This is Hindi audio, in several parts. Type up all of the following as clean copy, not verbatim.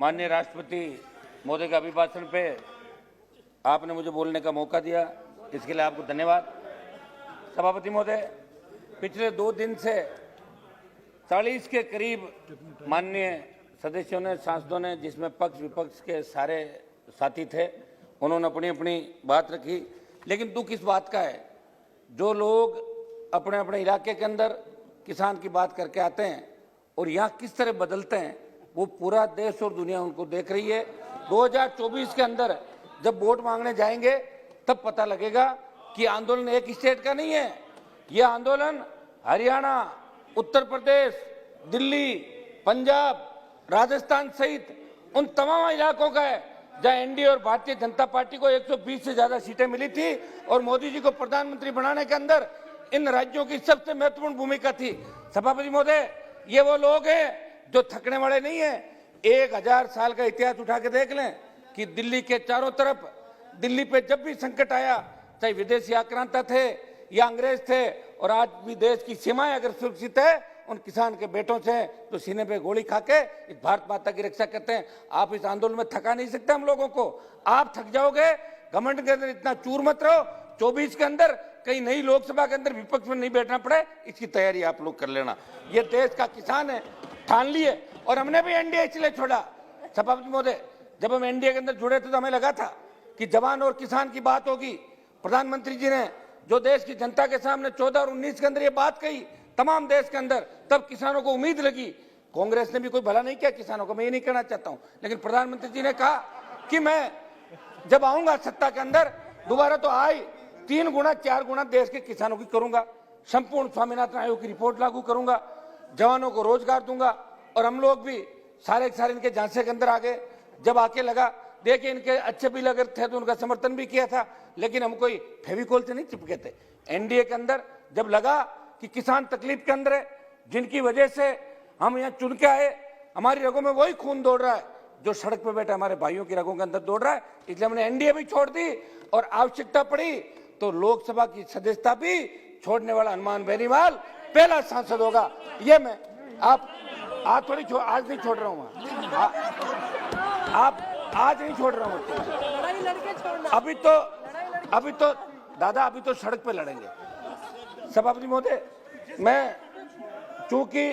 माननीय राष्ट्रपति महोदय के अभिभाषण पे आपने मुझे बोलने का मौका दिया, इसके लिए आपको धन्यवाद। सभापति महोदय, पिछले 2 दिन से 40 के करीब माननीय सदस्यों ने, सांसदों ने, जिसमें पक्ष विपक्ष के सारे साथी थे, उन्होंने अपनी अपनी बात रखी। लेकिन दुख इस बात का है, जो लोग अपने अपने इलाके के अंदर किसान की बात करके आते हैं और यहाँ किस तरह बदलते हैं, वो पूरा देश और दुनिया उनको देख रही है। 2024 के अंदर जब वोट मांगने जाएंगे तब पता लगेगा कि आंदोलन एक स्टेट का नहीं है, ये आंदोलन हरियाणा, उत्तर प्रदेश, दिल्ली, पंजाब, राजस्थान सहित उन तमाम इलाकों का है जहां एनडीए और भारतीय जनता पार्टी को 120 से ज्यादा सीटें मिली थी और मोदी जी को प्रधानमंत्री बनाने के अंदर इन राज्यों की सबसे महत्वपूर्ण भूमिका थी। सभापति महोदय, ये वो लोग हैं जो थकने वाले नहीं है। 1000 साल का इतिहास उठा के देख लें कि दिल्ली के चारों तरफ, दिल्ली पे जब भी संकट आया, चाहे विदेशी आक्रांता थे या अंग्रेज थे, और आज भी देश की सीमाएं अगर सुरक्षित है उन किसान के बेटों से, तो सीने पे गोली खा के इस भारत माता की रक्षा करते हैं। आप इस आंदोलन में थका नहीं सकते हम लोगों को, आप थक जाओगे। घमंड के अंदर इतना चूर मत रहो। 24 के अंदर कहीं नई लोकसभा के अंदर विपक्ष में नहीं बैठना पड़े, इसकी तैयारी आप लोग कर लेना। ये देश का किसान है, ठान लिए। और हमने भी एनडीए इसलिए छोड़ा। सभापति महोदय, जब हम एनडीए के अंदर जुड़े थे तो हमें लगा था कि जवान और किसान की बात होगी। प्रधानमंत्री जी ने जो देश की जनता के सामने 14 और 19 के अंदर ये बात कही तमाम देश के अंदर, तब किसानों को उम्मीद लगी। कांग्रेस ने भी कोई भला नहीं किया किसानों को, मैं ये नहीं कहना चाहता हूं, लेकिन प्रधानमंत्री जी ने कहा कि मैं जब आऊंगा सत्ता के अंदर दोबारा तो आई 3 गुना 4 गुना देश के किसानों की करूंगा, संपूर्ण स्वामीनाथन आयोग की रिपोर्ट लागू करूंगा, जवानों को रोजगार दूंगा। और हम लोग भी सारे इनके झांसे के अंदर आ गए। जब आके लगा, देखिए इनके अच्छे बिल अगर थे तो उनका समर्थन भी किया था, लेकिन हम कोई फेविकोल से नहीं चिपके थे। एनडीए के अंदर जब लगा कि किसान तकलीफ के अंदर है, जिनकी वजह से हम यहाँ चुन के आए, हमारी रगों में वही खून दौड़ रहा है जो सड़क पे बैठे हमारे भाइयों की रगों के अंदर दौड़ रहा है, इसलिए हमने एनडीए भी छोड़ दी। और आवश्यकता पड़ी तो लोकसभा की सदस्यता भी छोड़ने वाला हनुमान बेनीवाल पहला सांसद होगा। ये मैं आप आज नहीं छोड़ रहा हूँ, आप आज नहीं छोड़ रहा हूँ। अभी तो दादा, अभी तो सड़क पे लड़ेंगे। सभापति महोदय, मैं चूंकि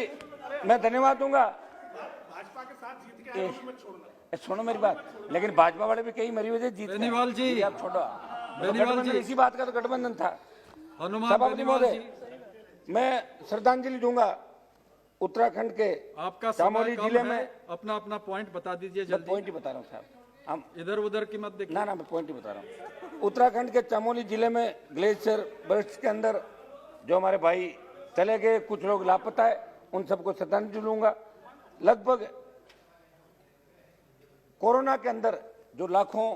मैं धन्यवाद दूंगा, सुनो मेरी बात, लेकिन भाजपा वाले भी कई मरी वजह जीत बेनीवाल जी, आप छोड़ो। इसी बात का तो गठबंधन था। सभापति महोदय, मैं श्रद्धांजलि दूंगा उत्तराखंड के आपका चामोली जिले में। अपना पॉइंट बता दीजिए जल्दी। पॉइंट ही बता रहा हूँ साहब, हम इधर उधर की मत देखिए। ना मैं पॉइंट ही बता रहा हूँ। उत्तराखंड के चामोली जिले में ग्लेशियर बर्स्ट के अंदर जो हमारे भाई चले गए, कुछ लोग लापता है, उन सबको श्रद्धांजलि दूंगा। लगभग कोरोना के अंदर जो लाखों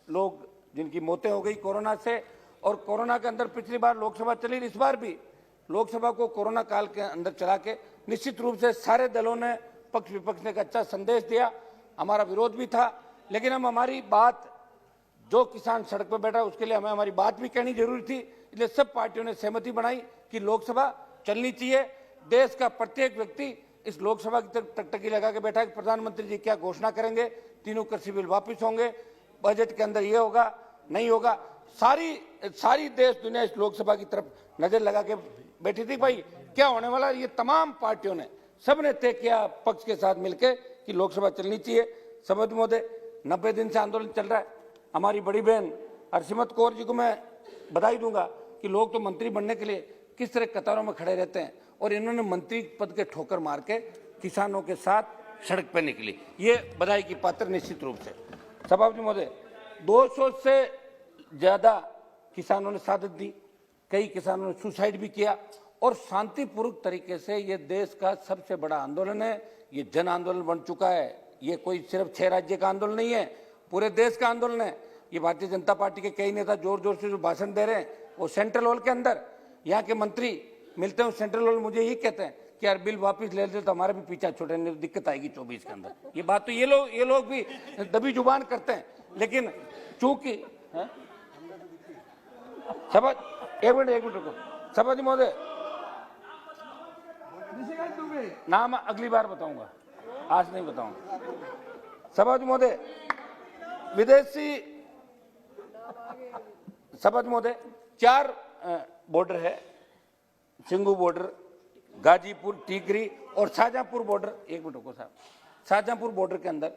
लोग जिनकी मौतें हो गई कोरोना से, और कोरोना के अंदर पिछली बार लोकसभा चली, इस बार भी लोकसभा को कोरोना काल के अंदर चला के निश्चित रूप से सारे दलों ने, पक्ष विपक्ष ने एक अच्छा संदेश दिया। हमारा विरोध भी था, लेकिन हम हमारी बात, जो किसान सड़क पर बैठा उसके लिए हमें हमारी बात भी कहनी जरूरी थी, इसलिए सब पार्टियों ने सहमति बनाई कि लोकसभा चलनी चाहिए। देश का प्रत्येक व्यक्ति इस लोकसभा की तरफ टकटकी लगा के बैठा है कि प्रधानमंत्री जी क्या घोषणा करेंगे, 3 कृषि बिल वापिस होंगे, बजट के अंदर ये होगा नहीं होगा। सारी देश दुनिया इस लोकसभा की तरफ नजर लगा के बैठी थी, भाई क्या होने वाला। ये तमाम पार्टियों ने, सबने तय किया पक्ष के साथ मिलकर कि लोकसभा चलनी चाहिए। सभापति महोदय, 90 दिन से आंदोलन चल रहा है। हमारी बड़ी बहन हरसिमरत कौर जी को मैं बधाई दूंगा कि लोग तो मंत्री बनने के लिए किस तरह कतारों में खड़े रहते हैं, और इन्होंने मंत्री पद के ठोकर मार के किसानों के साथ सड़क पर निकली, ये बधाई की पात्र निश्चित रूप से। सभापति महोदय, 200 से ज्यादा किसानों ने शहादत दी, कई किसानों ने सुसाइड भी किया, और शांतिपूर्वक तरीके से ये देश का सबसे बड़ा आंदोलन है। ये जन आंदोलन बन चुका है। ये कोई सिर्फ 6 राज्य का आंदोलन नहीं है, पूरे देश का आंदोलन है। ये भारतीय जनता पार्टी के कई नेता जोर जोर से जो भाषण दे रहे हैं, वो सेंट्रल हॉल के अंदर यहाँ के मंत्री मिलते हैं, सेंट्रल हॉल मुझे यही कहते हैं कि यार बिल वापस ले लेते तो हमारा भी पीछा छोड़े, नहीं तो दिक्कत आएगी 24 के अंदर। ये बात तो ये लोग भी दबी जुबान करते हैं, लेकिन चूंकि एक मिनट रुको। सभापति महोदय, नाम अगली बार बताऊंगा, आज नहीं बताऊंगा। सभापति महोदय, विदेशी सभापति महोदय, 4 बॉर्डर है, सिंगू बॉर्डर, गाजीपुर, टीकरी और शाहजहांपुर बॉर्डर। एक मिनट रुको साहब, शाहजहांपुर बॉर्डर के अंदर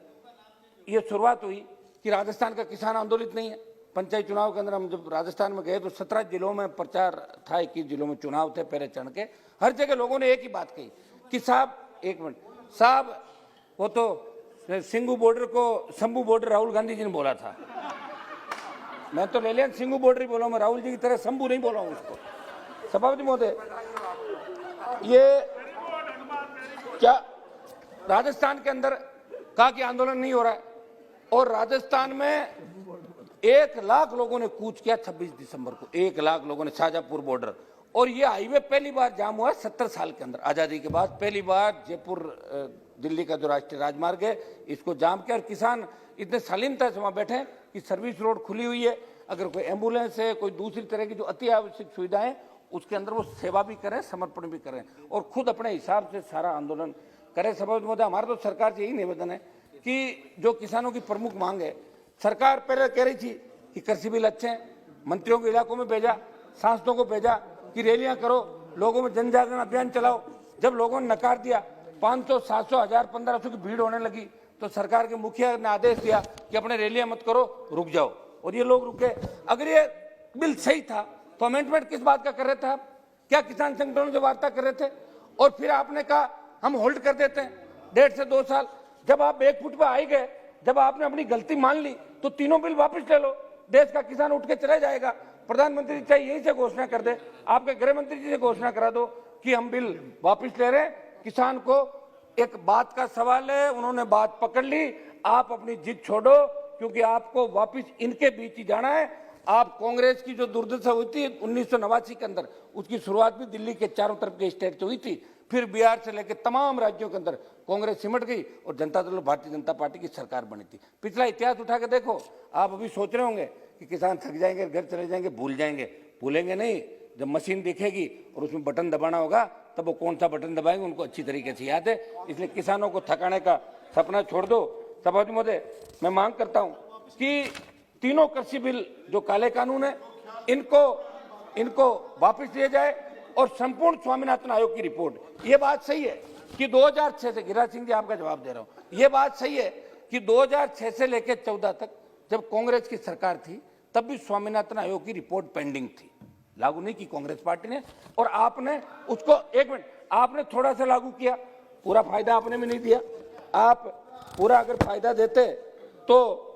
ये शुरुआत हुई कि राजस्थान का किसान आंदोलित नहीं है। पंचायत चुनाव के अंदर हम जब राजस्थान में गए तो 17 जिलों में प्रचार था, 21 जिलों में चुनाव थे पहले चढ़ के। हर जगह लोगों ने एक ही बात कही कि साहब, एक मिनट साहब, वो तो सिंगू बॉर्डर को शंभू बॉर्डर राहुल गांधी जी ने बोला था। मैं तो ले लिया सिंगू बॉर्डर ही बोला, मैं राहुल जी की तरह शंभू नहीं बोला हूं उसको। सभापति महोदय, ये क्या राजस्थान के अंदर कहा कि आंदोलन नहीं हो रहा है, और राजस्थान में 1 लाख लोगों ने कूच किया 26 दिसंबर को, 1 लाख लोगों ने, शाहजहांपुर बॉर्डर। और ये हाईवे पहली बार जाम हुआ 70 साल के अंदर, आजादी के बाद पहली बार जयपुर दिल्ली का जो राष्ट्रीय राजमार्ग है इसको जाम किया। और किसान इतने शालीनता से वहां बैठे कि सर्विस रोड खुली हुई है, अगर कोई एम्बुलेंस है, कोई दूसरी तरह की जो अति आवश्यक सुविधाएं, उसके अंदर वो सेवा भी करें, समर्पण भी करें और खुद अपने हिसाब से सारा आंदोलन करें। सभापति महोदय, हमारा तो सरकार से यही निवेदन है कि जो किसानों की प्रमुख मांग है, सरकार पहले कह रही थी कि कृषि बिल अच्छे हैं, मंत्रियों के इलाकों में भेजा, सांसदों को भेजा कि रैलियां करो, लोगों में जन जागरण अभियान चलाओ। जब लोगों ने नकार दिया, 500, 700, 1000, 1500 की भीड़ होने लगी, तो सरकार के मुखिया ने आदेश दिया कि अपने रैलियां मत करो, रुक जाओ, और ये लोग रुके। अगर ये बिल सही था तो अमेंडमेंट किस बात का कर रहे थे आप? क्या किसान संगठनों से वार्ता कर रहे थे? और फिर आपने कहा हम होल्ड कर देते हैं 1.5 से 2 साल। जब आप 1 फुट पर आई गए, जब आपने अपनी गलती मान ली, तो तीनों बिल वापस ले लो, देश का किसान उठ के चला जाएगा। प्रधानमंत्री जी चाहिए यही से घोषणा कर दे, आपके गृह मंत्री जी से घोषणा करा दो कि हम बिल वापस ले रहे हैं। किसान को एक बात का सवाल है, उन्होंने बात पकड़ ली, आप अपनी जिद छोड़ो, क्योंकि आपको वापस इनके बीच ही जाना है। आप कांग्रेस की जो दुर्दशा हुई थी 1989 के अंदर, उसकी शुरुआत भी दिल्ली के चारों तरफ के स्टेट से हुई थी, फिर बिहार से लेकर तमाम राज्यों के अंदर कांग्रेस सिमट गई और जनता दल भारतीय जनता पार्टी की सरकार बनी थी। पिछला इतिहास उठा के देखो, आप अभी सोच रहे होंगे कि किसान थक जाएंगे, घर चले जाएंगे, भूल जाएंगे। भूलेंगे नहीं, जब मशीन दिखेगी और उसमें बटन दबाना होगा, तब वो कौन सा बटन दबाएंगे उनको अच्छी तरीके से याद है। इसलिए किसानों को थकाने का सपना छोड़ दो। सभापति महोदय, मैं मांग करता हूं कि तीनों कृषि बिल जो काले कानून है, इनको वापस लिया जाए और संपूर्ण स्वामीनाथन आयोग की रिपोर्ट। ये बात सही है कि 2006 से, गिरिराज सिंह जी आपका जवाब दे रहा हूं, ये बात सही है कि 2006 से लेकर 14 तक जब कांग्रेस की सरकार थी, तब भी स्वामीनाथन आयोग की रिपोर्ट पेंडिंग थी, लागू नहीं की कांग्रेस पार्टी ने। और आपने उसको, एक मिनट, आपने थोड़ा सा लागू किया, पूरा फायदा आपने भी नहीं दिया। आप पूरा अगर फायदा देते तो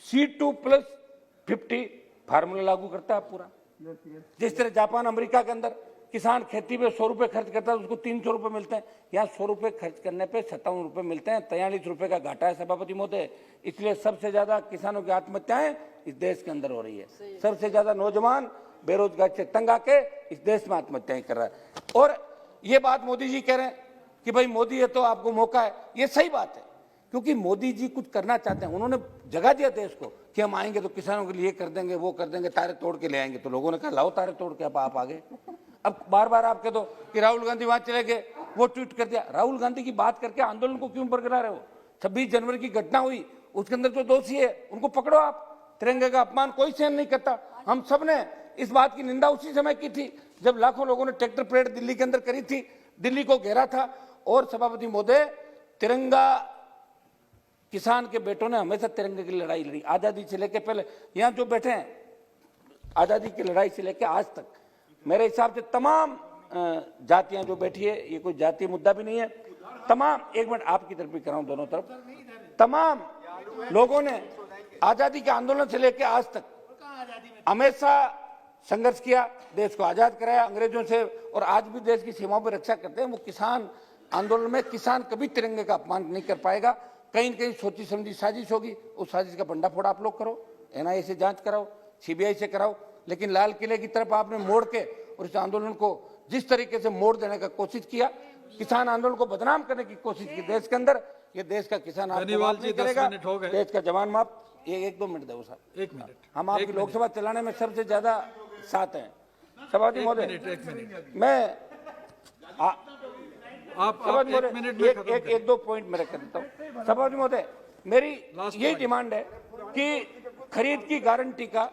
C2+50 फार्मूला लागू करता है पूरा। जिस तरह जापान अमेरिका के अंदर किसान खेती पे 100 रुपए खर्च करता है, उसको 300 रुपए मिलते हैं, यहाँ 100 रुपए खर्च करने पे 57 रुपए मिलते हैं, 43 रुपए का घाटा है सभापति महोदय। इसलिए सबसे ज्यादा किसानों की आत्महत्याएं इस देश के अंदर हो रही है। सबसे ज्यादा नौजवान बेरोजगार से तंग आके इस देश में आत्महत्याएं कर रहा है। और ये बात मोदी जी कह रहे हैं कि भाई मोदी है तो आपको मौका है, ये सही बात है, क्योंकि मोदी जी कुछ करना चाहते हैं। उन्होंने जगह दिया देश को कि हम आएंगे तो किसानों के लिए कर देंगे, वो कर देंगे, तारे तोड़ के ले आएंगे। तो लोगों ने कहा लाओ तारे तोड़ के, अब आप आ गए। अब बार बार आप कह दो कि राहुल गांधी वहां चले गए, वो ट्वीट कर दिया। राहुल गांधी की बात करके आंदोलन को क्यों बरकरार रहे हो? 26 जनवरी की घटना हुई, उसके अंदर जो दोषी है उनको पकड़ो आप। तिरंगे का अपमान कोई सहन नहीं करता। हम सब ने इस बात की निंदा उसी समय की थी जब लाखों लोगों ने ट्रैक्टर परेड दिल्ली के अंदर करी थी, दिल्ली को घेरा था। और सभापति महोदय, तिरंगा, किसान के बेटों ने हमेशा तिरंगे की लड़ाई लड़ी, आजादी से लेकर पहले। यहाँ जो बैठे हैं, आजादी की लड़ाई से लेकर आज तक मेरे हिसाब से तमाम जातियां जो बैठी है, ये कोई जातीय मुद्दा भी नहीं है, तमाम, एक मिनट आपकी तरफ भी कर रहा हूं, दोनों तरफ, तमाम लोगों ने आजादी के आंदोलन से लेकर आज तक हमेशा संघर्ष किया, देश को आजाद कराया अंग्रेजों से, और आज भी देश की सीमाओं पर रक्षा करते हैं। वो किसान आंदोलन में किसान कभी तिरंगे का अपमान नहीं कर पाएगा। कहीं न कहीं सोची समझी साजिश होगी, उस साजिश का भंडाफोड़ आप लोग करो, NIA से जांच कराओ, CBI से कराओ, लेकिन लाल किले की तरफ आपने मोड़ के और इस आंदोलन को जिस तरीके से मोड़ देने का कोशिश किया, किसान आंदोलन को बदनाम करने की कोशिश की देश के अंदर, ये देश का किसान आपको माफ नहीं करेगा, देश का जवान माफ। ये 1-2 मिनट दो साहब, 1 मिनट, हम आपकी लोकसभा चलाने में सबसे ज्यादा साथ हैं। सभापति महोदय, मैं आप सभापति एक महोदय, मिनट में खत्म एक करें। एक दो पॉइंट मेरा कर देता हूँ। सभापति महोदय, मेरी Last यही point. डिमांड है कि खरीद की गारंटी का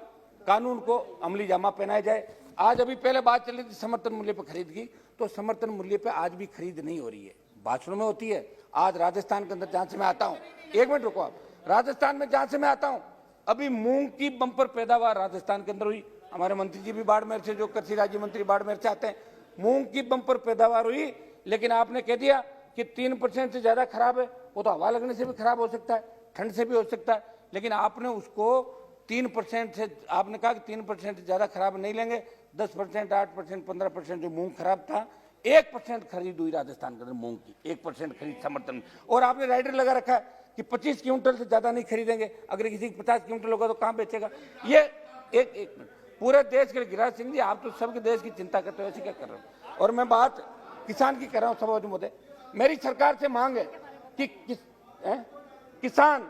कानून को अमली जामा पहनाया जाए। आज अभी पहले बात चल रही थी समर्थन मूल्य पर खरीद की, तो समर्थन मूल्य पे आज भी खरीद नहीं हो रही है, भाषणों में होती है। आज राजस्थान के अंदर जहां से मैं आता हूं, एक मिनट रुको आप, राजस्थान में जहां से मैं आता हूं, अभी मूंग की बंपर पैदावार राजस्थान के अंदर हुई। हमारे मंत्री जी भी बाड़मेर से, जो कृषि राज्य मंत्री बाड़मेर से आते हैं, मूंग की बंपर पैदावार हुई, लेकिन आपने कह दिया कि 3% से ज्यादा खराब है। वो तो हवा लगने से भी खराब हो सकता है, ठंड से भी हो सकता है, लेकिन आपने उसको 3% से, आपने कहा कि 3% से ज्यादा खराब नहीं लेंगे। 10%, 8%, 15% जो मूंग खराब था, 1% खरीद हुई राजस्थान के अंदर मूंग की, 1% खरीद समर्थन। और आपने राइडर लगा रखा है कि 25 क्विंटल से ज्यादा नहीं खरीदेंगे, अगर किसी की 50 क्विंटल होगा तो कहां बेचेगा। ये एक मिनट, पूरे देश के लिए, गिरिराज सिंह जी आप तो सबके देश की चिंता करते हो, ऐसे क्या कर रहे हो। और मैं बात किसान की कर रहा हूं। सभापति महोदय, मेरी सरकार से मांग है कि किसान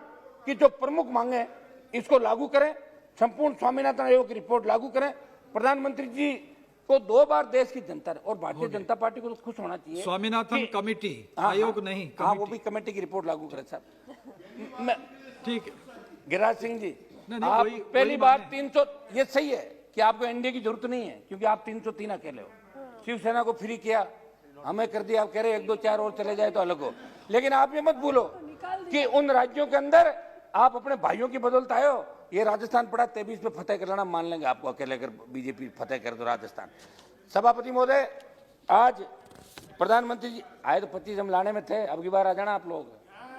की जो प्रमुख मांगे हैं इसको लागू करें, संपूर्ण स्वामीनाथन आयोग की रिपोर्ट लागू करें। प्रधानमंत्री जी को 2 बार देश की जनता और भारतीय जनता पार्टी को तो खुश होना चाहिए। स्वामीनाथन कमेटी, हाँ, आयोग हाँ, नहीं, हाँ, वो कमेटी। भी कमेटी की रिपोर्ट लागू करें साहब। मैं ठीक है। गिरिराज सिंह जी, नहीं, आप वही पहली बार माने। 300, ये सही है कि आपको एनडीए की जरूरत नहीं है, क्योंकि आप 303 अकेले हो। शिवसेना को फ्री किया, हमें कर दिया, आप कह रहे 1, 2, 4 और चले जाए तो अलग हो। लेकिन आप ये मत भूलो कि उन राज्यों के अंदर आप अपने भाइयों की बदौलत आए हो। ये राजस्थान पड़ा 23 पे फतेह कर लेना, मान लेंगे आपको अकेले, अगर बीजेपी फतेह कर दो राजस्थान। सभापति महोदय, आज प्रधानमंत्री जी आए तो 25 हम लाने में थे, अब की बार आ जाना आप लोग।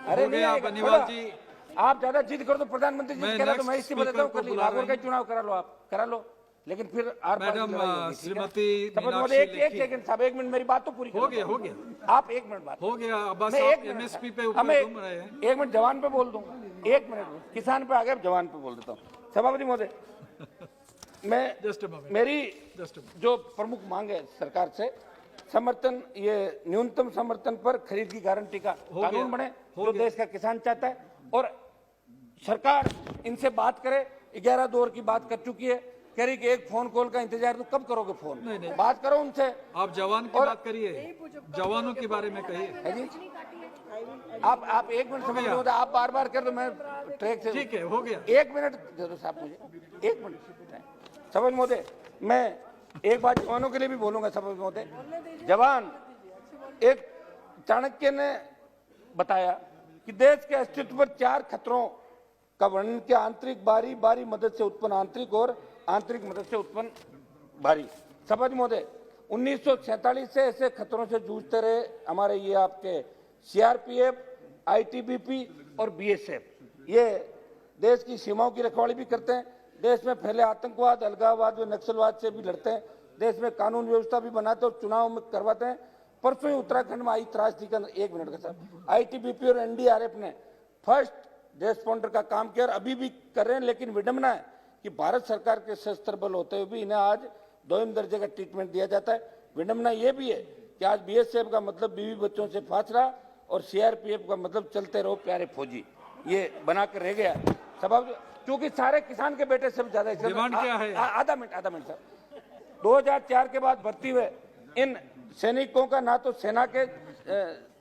अरे हो नहीं गया आएगा, बनीवाल थोड़ा। जी। आप ज्यादा जिद करो तो प्रधानमंत्री जी मैं कह रहा तो next मैं इसी speaker बताता हूँ, को कर ली बुला नागौर रहे का हैं। चुनाव करा लो, आप करा लो, लेकिन फिर आर पार की मैडम, लड़ाई होगी, ठीक है? श्रीमती सभापति मीनाक्षी महोदय, एक लेखी। सेकंड साहब, 1 मिनट मेरी बात तो पूरी हो करो। गया, हो गया, आप 1 मिनट बात, हो गया। अब बस मैं आप 1 मिनट एमएसपी पे हमें ऊपर घूम रहे हैं। 1 मिनट जवान पे बोल दूं, 1 मिनट किसान पे आ गए, जवान पे बोल देता हूँ। सभापति महोदय, मैं जस्ट मोमेंट, मेरी जस्ट जो प्रमुख मांग है सरकार से, समर्थन, ये न्यूनतम समर्थन पर खरीद की गारंटी का हो कानून गया, बने, हो जो गया। देश का किसान चाहता है। और सरकार इनसे बात करे, 11 दौर की बात कर चुकी है, कह रही कि एक फोन कॉल का इंतजार, तो कब करोगे फोन? नहीं, नहीं। बात करो उनसे। आप जवान की और- बात करिए, जवानों के बारे में कहिए। है जी, आप 1 मिनट समझ लो, आप बार बार कर दो, मैं ट्रैक से। ठीक है, हो गया। 1 मिनट दे दो साहब मुझे, 1 मिनट। सभापति महोदय, मैं एक बात जवानों के लिए भी बोलूंगा। सभापति महोदय, जवान, एक चाणक्य ने बताया कि देश के अस्तित्व पर 4 खतरों का वर्णन किया: आंतरिक बारी, बारी मदद से उत्पन्न आंतरिक, और आंतरिक मदद से उत्पन्न बारी। सभापति महोदय, 1947 से ऐसे खतरों से जूझते रहे हमारे ये आपके सीआरपीएफ, आईटीबीपी और बीएसएफ। ये देश की सीमाओं की रखवाली भी करते हैं, देश में फैले आतंकवाद, अलगाववाद व नक्सलवाद से भी लड़ते हैं, देश में कानून व्यवस्था भी बनाते हैं और चुनाव में करवाते हैं। परसों ही उत्तराखंड में आई त्रासदी के अंदर, 1 मिनट का साहब, आईटीबीपी और एनडीआरएफ ने फर्स्ट रेस्पॉन्डर का काम किया और अभी भी कर रहे हैं। लेकिन विडंबना है कि भारत सरकार के सशस्त्र बल होते हुए भी इन्हें आज 2वीं दर्जे का ट्रीटमेंट दिया जाता है। विडंबना यह भी है कि आज बीएसएफ का मतलब बीवी बच्चों से फासला और सीआरपीएफ का मतलब चलते रहो प्यारे फौजी, ये बनाकर रह गया। सबब क्योंकि सारे किसान के बेटे सब ज्यादा डिमांड क्या है? आधा मिनट सर। 2004 के बाद भर्ती हुए इन सैनिकों का ना तो सेना के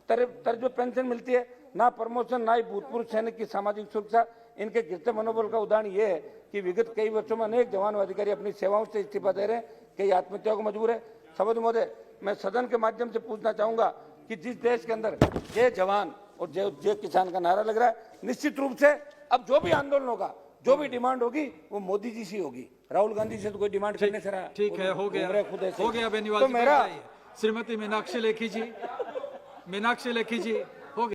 तर्ज पेंशन मिलती है, ना प्रमोशन, ना ही भूतपूर्व सैनिक की सामाजिक सुरक्षा। इनके गिरते मनोबल का उदाहरण ये है कि विगत कई वर्षों में अनेक जवान व अधिकारी अपनी सेवाओं से इस्तीफा दे रहे हैं, कई आत्महत्या को मजबूर है। सभापति महोदय, मैं सदन के माध्यम से पूछना चाहूंगा कि जिस देश के अंदर जय जवान और जय किसान का नारा लग रहा है, निश्चित रूप से अब जो भी आंदोलन होगा, जो भी डिमांड होगी, वो मोदी जी से होगी। राहुल गांधी से तो कोई डिमांड करने से रहा। ठीक है, हो गया, खुद ऐसे। हो गया। बेनीवाल तो जी, मेरा श्रीमती मीनाक्षी लेखी जी, मीनाक्षी लेखी जी।